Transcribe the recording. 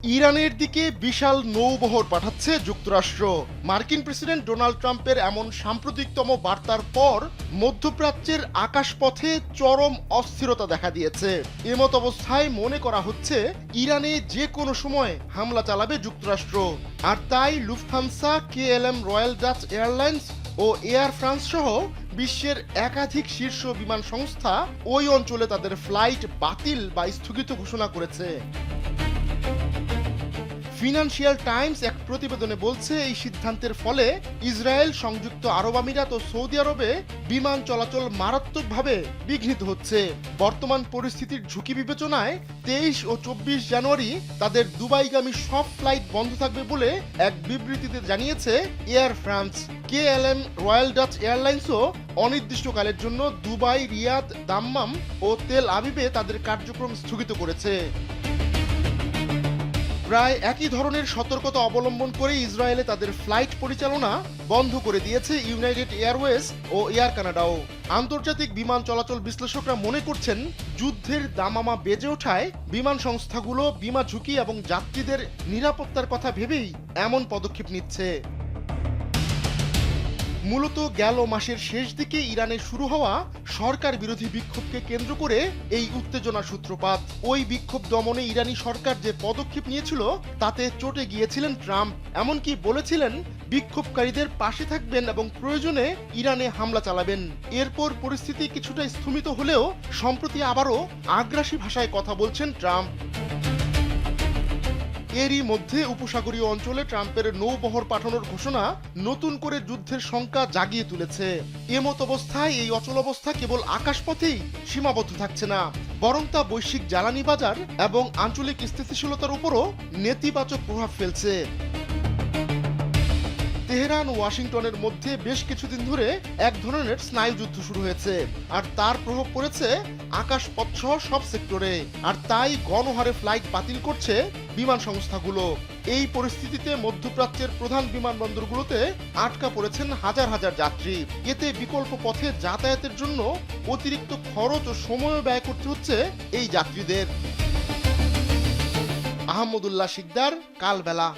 ইরানের দিকে বিশাল নৌবহর পাঠাচ্ছে যুক্তরাষ্ট্র। মার্কিন প্রেসিডেন্ট ডোনাল্ড ট্রাম্পের এমন সাম্প্রতিকতম বার্তার পর মধ্যপ্রাচ্যের আকাশপথে চরম অস্থিরতা দেখা দিয়েছে। এমত অবস্থায় মনে করা হচ্ছে ইরানে যে কোনো সময় হামলা চালাবে যুক্তরাষ্ট্র। আর তাই Lufthansa, KLM, Royal Dutch Airlines ও এয়ার ফ্রান্স সহ বিশ্বের একাধিক শীর্ষ বিমান সংস্থা ওই অঞ্চলে তাদের ফ্লাইট বাতিল বা স্থগিত ঘোষণা করেছে। ফিনান্সিয়াল টাইমস এক প্রতিবেদনে বলছে, এই সিদ্ধান্তের ফলে ইসরায়েল, সংযুক্ত আরব আমিরাত ও সৌদি আরবে বিমান চলাচল মারাত্মকভাবে বিঘ্নিত হচ্ছে। বর্তমান পরিস্থিতির ঝুঁকি বিবেচনায় 23 ও 24 জানুয়ারি তাদের দুবাইগামী সব ফ্লাইট বন্ধ থাকবে বলে এক বিবৃতিতে জানিয়েছে Air France. KLM, Royal Dutch এয়ারলাইন্সও অনির্দিষ্টকালের জন্য দুবাই, রিয়াদ, দাম্মাম ও তেল আবিবে তাদের কার্যক্রম স্থগিত করেছে। প্রায় একই ধরনের সতর্কতা অবলম্বন করে ইসরায়েলে তাদের ফ্লাইট পরিচালনা বন্ধ করে দিয়েছে ইউনাইটেড এয়ারওয়েজ ও এয়ার কানাডাও। আন্তর্জাতিক বিমান চলাচল বিশ্লেষকরা মনে করছেন, যুদ্ধের দামামা বেজে ওঠায় বিমান সংস্থাগুলো বিমা ঝুঁকি এবং যাত্রীদের নিরাপত্তার কথা ভেবেই এমন পদক্ষেপ নিচ্ছে। মূলত গেল মাসের শেষ দিকে ইরানে শুরু হওয়া সরকার বিরোধী বিক্ষোভকে কেন্দ্র করে এই উত্তেজনার সূত্রপাত। ওই বিক্ষোভ দমনে ইরানি সরকার যে পদক্ষেপ নিয়েছিল তাতে চটে গিয়েছিলেন ট্রাম্প। এমনকি বলেছিলেন বিক্ষোভকারীদের পাশে থাকবেন এবং প্রয়োজনে ইরানে হামলা চালাবেন। এরপর পরিস্থিতি কিছুটা স্থমিত হলেও সম্প্রতি আবারও আগ্রাসী ভাষায় কথা বলছেন ট্রাম্প। এরই মধ্যে উপসাগরীয় অঞ্চলে ট্রাম্পের নৌবহর পাঠানোর ঘোষণা নতুন করে যুদ্ধের শঙ্কা জাগিয়ে তুলেছে। এমত অবস্থায় এই অচলাবস্থা কেবল আকাশপথেই সীমাবদ্ধ থাকছে না, বরং তা বৈশ্বিক জ্বালানি বাজার এবং আঞ্চলিক স্থিতিশীলতার উপরও নেতিবাচক প্রভাব ফেলছে। তেহরান ও ওয়াশিংটনের মধ্যে বেশ কিছুদিন ধরে এক ধরনের স্নায়ুযুদ্ধ শুরু হয়েছে, আর তার প্রভাব পড়েছে আকাশপথ সহ সব সেক্টরে। আর তাই গণহারে ফ্লাইট বাতিল করছে বিমান সংস্থাগুলো। এই পরিস্থিতিতে মধ্যপ্রাচ্যের প্রধান বিমানবন্দরগুলোতে আটকা পড়েছেন হাজার হাজার যাত্রী। এতে বিকল্প পথে যাতায়াতের জন্য অতিরিক্ত খরচ ও সময় ব্যয় করতে হচ্ছে এই যাত্রীদের। আহমদুল্লাহ শিকদার, কালবেলা।